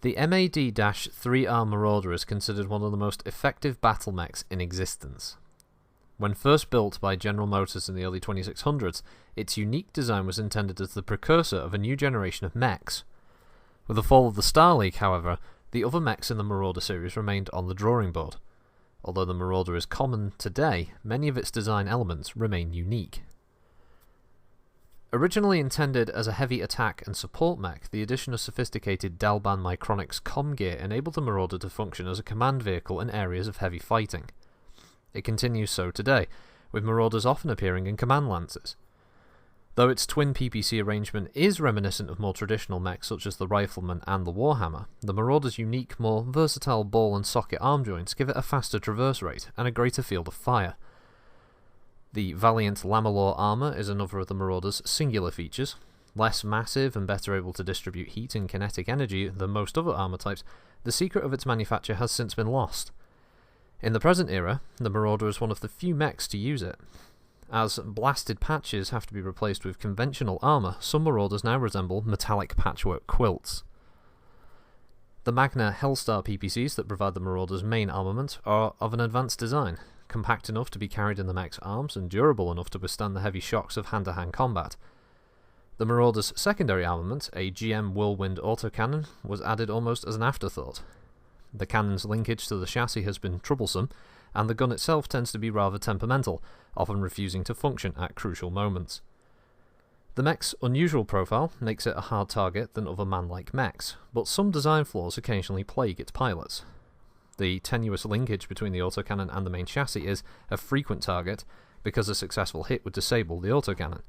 The MAD-3R Marauder is considered one of the most effective battlemechs in existence. When first built by General Motors in the early 2600s, its unique design was intended as the precursor of a new generation of mechs. With the fall of the Star League, however, the other mechs in the Marauder series remained on the drawing board. Although the Marauder is common today, many of its design elements remain unique. Originally intended as a heavy attack and support mech, the addition of sophisticated Dalban Micronics comm gear enabled the Marauder to function as a command vehicle in areas of heavy fighting. It continues so today, with Marauders often appearing in command lances. Though its twin PPC arrangement is reminiscent of more traditional mechs such as the Rifleman and the Warhammer, the Marauder's unique, more versatile ball and socket arm joints give it a faster traverse rate and a greater field of fire. The Valiant Lamellar armour is another of the Marauder's singular features. Less massive and better able to distribute heat and kinetic energy than most other armour types, the secret of its manufacture has since been lost. In the present era, the Marauder is one of the few mechs to use it. As blasted patches have to be replaced with conventional armour, some Marauders now resemble metallic patchwork quilts. The Magna Hellstar PPCs that provide the Marauder's main armament are of an advanced design, compact enough to be carried in the mech's arms and durable enough to withstand the heavy shocks of hand-to-hand combat. The Marauder's secondary armament, a GM Whirlwind autocannon, was added almost as an afterthought. The cannon's linkage to the chassis has been troublesome, and the gun itself tends to be rather temperamental, often refusing to function at crucial moments. The mech's unusual profile makes it a hard target than other man-like mechs, but some design flaws occasionally plague its pilots. The tenuous linkage between the autocannon and the main chassis is a frequent target, because a successful hit would disable the autocannon.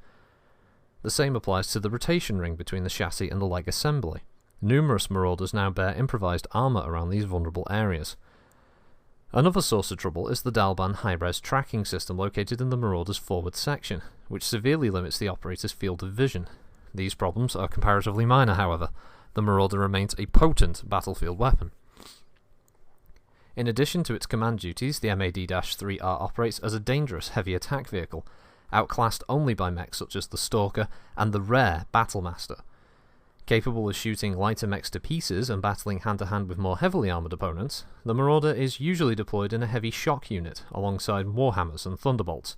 The same applies to the rotation ring between the chassis and the leg assembly. Numerous Marauders now bear improvised armour around these vulnerable areas. Another source of trouble is the Dalban high-res tracking system located in the Marauder's forward section, which severely limits the operator's field of vision. These problems are comparatively minor, however. The Marauder remains a potent battlefield weapon. In addition to its command duties, the MAD-3R operates as a dangerous heavy attack vehicle, outclassed only by mechs such as the Stalker and the rare Battlemaster. Capable of shooting lighter mechs to pieces and battling hand-to-hand with more heavily armoured opponents, the Marauder is usually deployed in a heavy shock unit alongside Warhammers and Thunderbolts.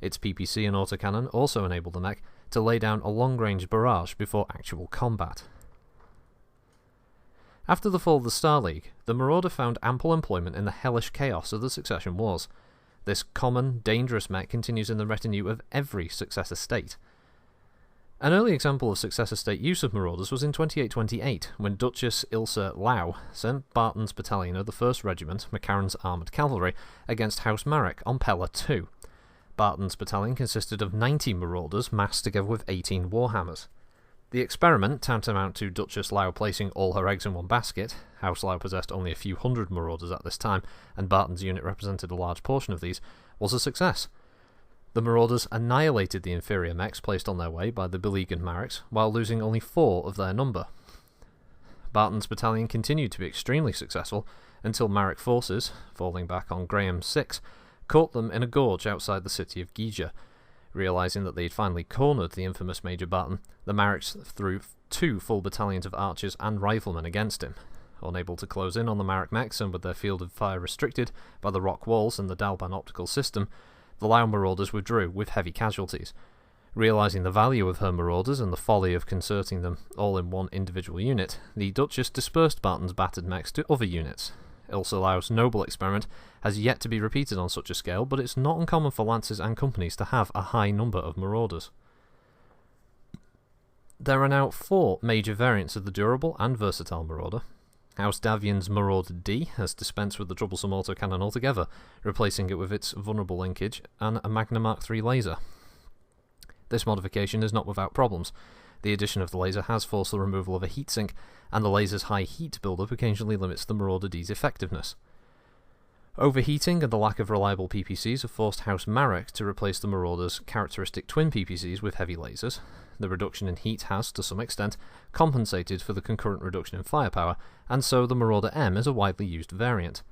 Its PPC and autocannon also enable the mech to lay down a long-range barrage before actual combat. After the fall of the Star League, the Marauder found ample employment in the hellish chaos of the Succession Wars. This common, dangerous mech continues in the retinue of every successor state. An early example of successor state use of Marauders was in 2828, when Duchess Ilse Lau sent Barton's battalion of the 1st Regiment, McCarran's Armoured Cavalry, against House Marek on Pella II. Barton's battalion consisted of 90 Marauders massed together with 18 Warhammers. The experiment, tantamount to Duchess Lau placing all her eggs in one basket — House Lau possessed only a few hundred Marauders at this time, and Barton's unit represented a large portion of these — was a success. The Marauders annihilated the inferior mechs placed on their way by the beleaguered Mareks, while losing only 4 of their number. Barton's battalion continued to be extremely successful, until Marek forces, falling back on Graham VI, caught them in a gorge outside the city of Gija. Realising that they had finally cornered the infamous Major Barton, the Mareks threw 2 full battalions of archers and riflemen against him. Unable to close in on the Marek mechs and with their field of fire restricted by the rock walls and the Dalban optical system, the Lau Marauders withdrew with heavy casualties. Realising the value of her Marauders and the folly of concerting them all in one individual unit, the Duchess dispersed Barton's battered mechs to other units. Ilse Lau's noble experiment has yet to be repeated on such a scale, but it's not uncommon for lances and companies to have a high number of Marauders. There are now 4 major variants of the durable and versatile Marauder. House Davian's Marauder D has dispensed with the troublesome autocannon altogether, replacing it with its vulnerable linkage and a Magna Mark III laser. This modification is not without problems. The addition of the laser has forced the removal of a heatsink, and the laser's high heat buildup occasionally limits the Marauder D's effectiveness. Overheating and the lack of reliable PPCs have forced House Marek to replace the Marauder's characteristic twin PPCs with heavy lasers. The reduction in heat has, to some extent, compensated for the concurrent reduction in firepower, and so the Marauder M is a widely used variant.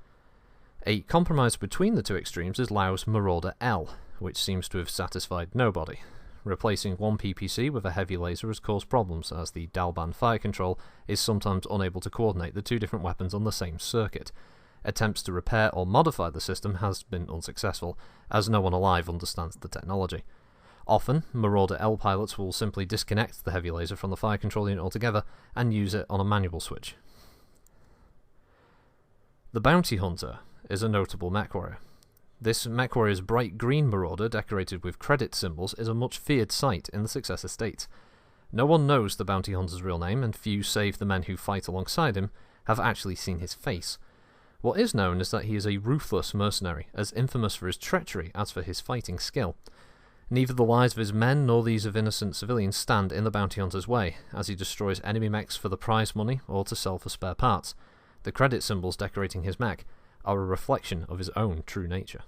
A compromise between the two extremes is Lau's Marauder L, which seems to have satisfied nobody. Replacing one PPC with a heavy laser has caused problems, as the Dalban fire control is sometimes unable to coordinate the two different weapons on the same circuit. Attempts to repair or modify the system has been unsuccessful, as no one alive understands the technology. Often, Marauder L pilots will simply disconnect the heavy laser from the fire control unit altogether and use it on a manual switch. The Bounty Hunter is a notable mech warrior. This mech warrior's bright green Marauder, decorated with credit symbols, is a much feared sight in the Successor States. No one knows the Bounty Hunter's real name, and few save the men who fight alongside him have actually seen his face. What is known is that he is a ruthless mercenary, as infamous for his treachery as for his fighting skill. Neither the lives of his men nor these of innocent civilians stand in the Bounty Hunter's way, as he destroys enemy mechs for the prize money or to sell for spare parts. The credit symbols decorating his mech are a reflection of his own true nature.